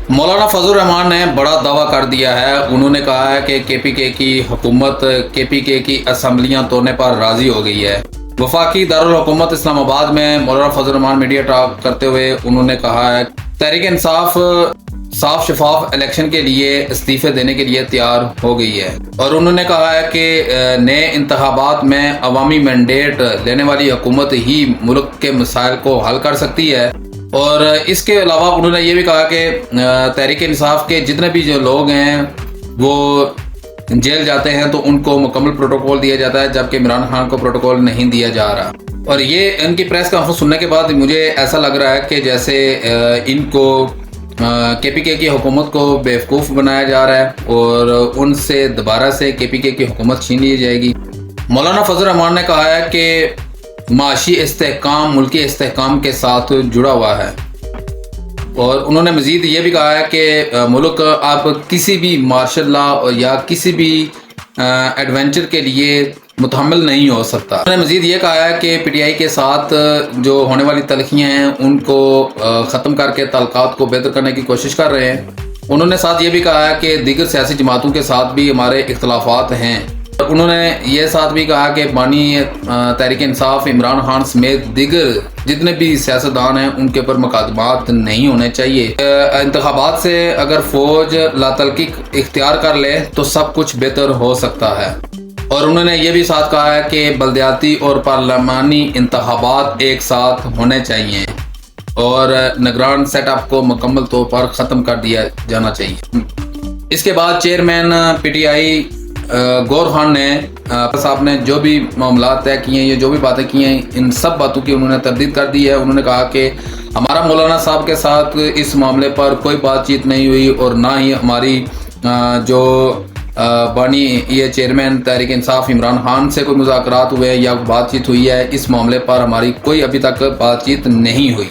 मौलाना फजल रहमान ने बड़ा दावा कर दिया है। उन्होंने कहा है कि KPK की हुकूमत KPK की असम्बलियां तोड़ने पर राजी हो गई है। वफाकी दारुल हुकूमत इस्लामाबाद में मौलाना फजल रहमान मीडिया टॉक करते हुए उन्होंने कहा है तहरीक इंसाफ साफ शफाफ इलेक्शन के लिए इस्तीफे देने के लिए तैयार हो गई है और उन्होंने कहा है कि नए इंतखाबात में अवामी मैंडेट लेने वाली हुकूमत ही मुल्क के मसाइल को हल कर सकती है। और इसके अलावा उन्होंने ये भी कहा कि तहरीक इंसाफ के जितने भी जो लोग हैं वो जेल जाते हैं तो उनको मुकम्मल प्रोटोकॉल दिया जाता है, जबकि इमरान खान को प्रोटोकॉल नहीं दिया जा रहा। और ये इनकी प्रेस कॉन्फ्रेंस सुनने के बाद मुझे ऐसा लग रहा है कि जैसे इनको KPK की हुकूमत को बेवकूफ़ बनाया जा रहा है और उनसे दोबारा से KPK की हुकूमत छीन ली जाएगी। मौलाना फजल रहमान ने कहा है कि माशी इस्तेहकाम मुल्की इस्तेहकाम के साथ जुड़ा हुआ है और उन्होंने मज़ीद ये भी कहा है कि मुल्क आप किसी भी मार्शल लॉ या किसी भी एडवेंचर के लिए मुतहम्मिल नहीं हो सकता। उन्होंने मज़ीद ये कहा है कि PTI के साथ जो होने वाली तलखियाँ हैं उनको ख़त्म करके ताल्लुकात को बेहतर करने की कोशिश कर रहे हैं। उन्होंने साथ ये भी कहा है कि दीगर सियासी जमातों के साथ भी हमारे इख्तलाफात हैं। उन्होंने ये साथ भी कहा कि बानी तहरीक इंसाफ इमरान खान समेत दीगर जितने भी सियासतदान हैं उनके ऊपर मुकदमात नहीं होने चाहिए। इंतखाबात से अगर फौज लातलकी इख्तियार कर ले तो सब कुछ बेहतर हो सकता है। और उन्होंने ये भी साथ कहा है कि बल्दियाती और पार्लिमानी इंतखाबात एक साथ होने चाहिए और निगरान सेटअप को मुकम्मल तौर पर ख़त्म कर दिया जाना चाहिए। इसके बाद चेयरमैन PTI गौर खान ने साहब ने जो भी मामला तय किए हैं, ये जो भी बातें की हैं, इन सब बातों की उन्होंने तरदीद कर दी है। उन्होंने कहा कि हमारा मौलाना साहब के साथ इस मामले पर कोई बातचीत नहीं हुई और ना ही हमारी जो बानी ये चेयरमैन तहरीक इंसाफ इमरान खान से कोई मुज़ाकरात हुए या बातचीत हुई है। इस मामले पर हमारी कोई अभी तक बातचीत नहीं हुई।